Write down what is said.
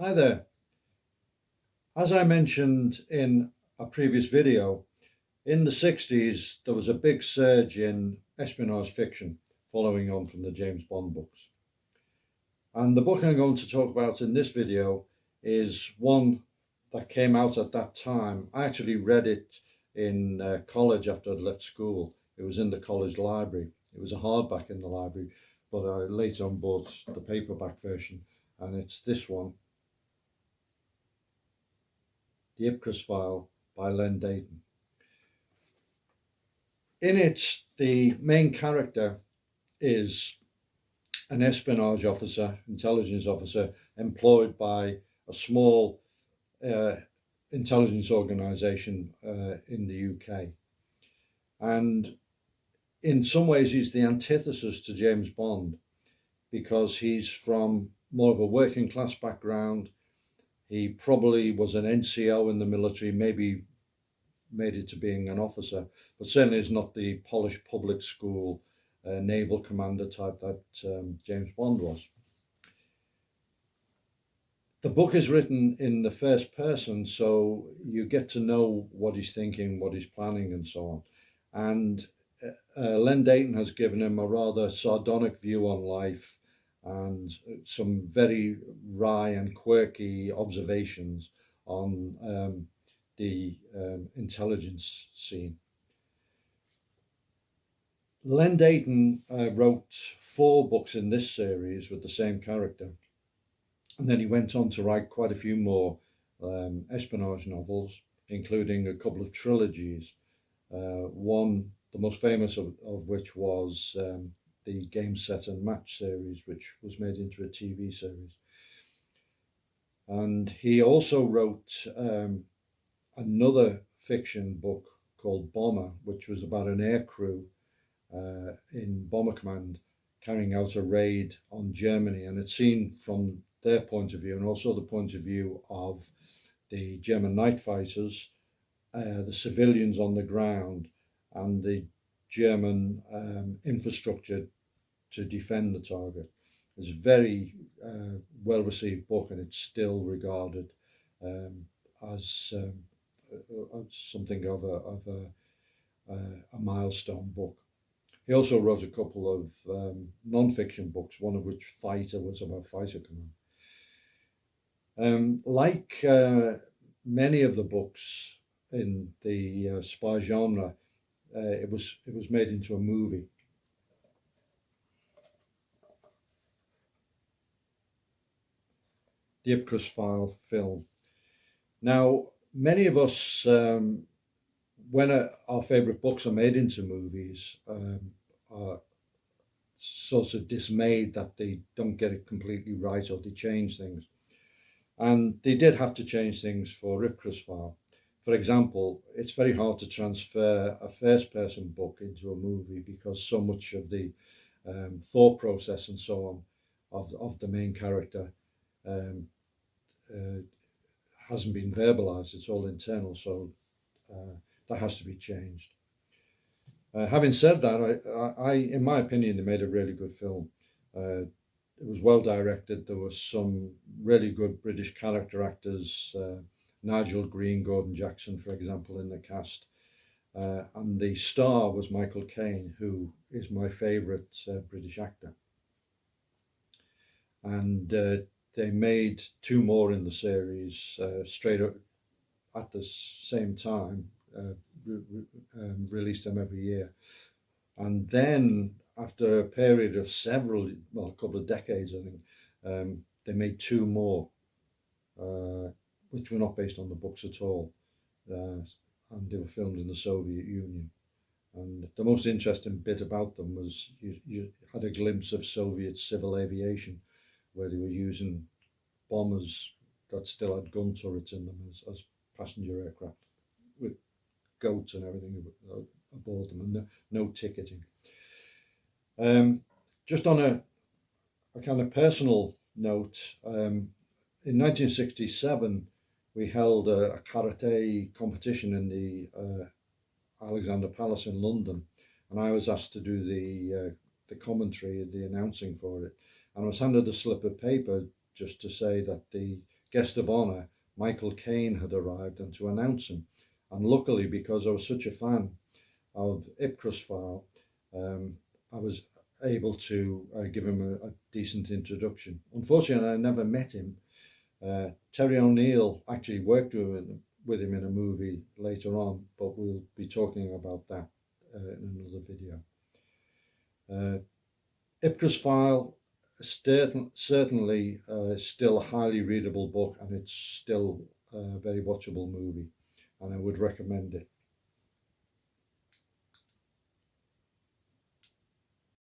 Hi there. As I mentioned in a previous video, in the 60s there was a big surge in espionage fiction following on from the James Bond books. And the book I'm going to talk about in this video is one that came out at that time. I actually read it in college after I'd left school. It was in the college library. It was a hardback in the library, but I later on bought the paperback version, and it's this one, The Ipcress File by Deighton. In it, the main character is an espionage officer, intelligence officer, employed by a small uh, intelligence organization in the UK. And in some ways, he's the antithesis to James Bond because he's from more of a working class background. He probably was an NCO in the military, maybe made it to being an officer, but certainly is not the polished public school naval commander type that James Bond was. The book is written in the first person, so you get to know what he's thinking, what he's planning, and so on. And Len Deighton has given him a rather sardonic view on life and some very wry and quirky observations on the intelligence scene. Len Deighton wrote 4 books in this series with the same character, and then he went on to write quite a few more espionage novels, including a couple of trilogies. One, the most famous of which was the Game, Set and Match series, which was made into a TV series. And he also wrote another fiction book called Bomber, which was about an air crew in Bomber Command carrying out a raid on Germany, and it's seen from their point of view and also the point of view of the German night fighters, the civilians on the ground, and the German infrastructure to defend the target. It's a very well received book, and it's still regarded as something of a milestone book. He also wrote a couple of non-fiction books, one of which, Fighter, was about fighter command. Like many of the books in the spy genre, it was made into a movie. The Ipcress File film. Now, many of us, when our favourite books are made into movies, are sort of dismayed that they don't get it completely right or they change things. And they did have to change things for Ipcress File. For example, it's very hard to transfer a first-person book into a movie because so much of the thought process and so on of the main character hasn't been verbalized. It's all internal, so that has to be changed. Having said that, I, in my opinion, they made a really good film. It was well directed. There were some really good British character actors, Nigel Green, Gordon Jackson, for example, in the cast. And the star was Michael Caine, who is my favourite British actor. And they made 2 more in the series straight up at the same time, released them every year. And then after a period of a couple of decades, I think, they made 2 more, which were not based on the books at all. And they were filmed in the Soviet Union. And the most interesting bit about them was you had a glimpse of Soviet civil aviation, where they were using bombers that still had gun turrets in them as passenger aircraft, with goats and everything aboard them, and no ticketing. Just on a kind of personal note, in 1967, we held a karate competition in the Alexander Palace in London, and I was asked to do the commentary, the announcing for it. And I was handed a slip of paper just to say that the guest of honour, Michael Caine, had arrived and to announce him. And luckily, because I was such a fan of Ipcress File, I was able to give him a decent introduction. Unfortunately, I never met him. Terry O'Neill actually worked with him in a movie later on, but we'll be talking about that in another video. Ipcress File, certainly still a highly readable book, and it's still a very watchable movie, and I would recommend it.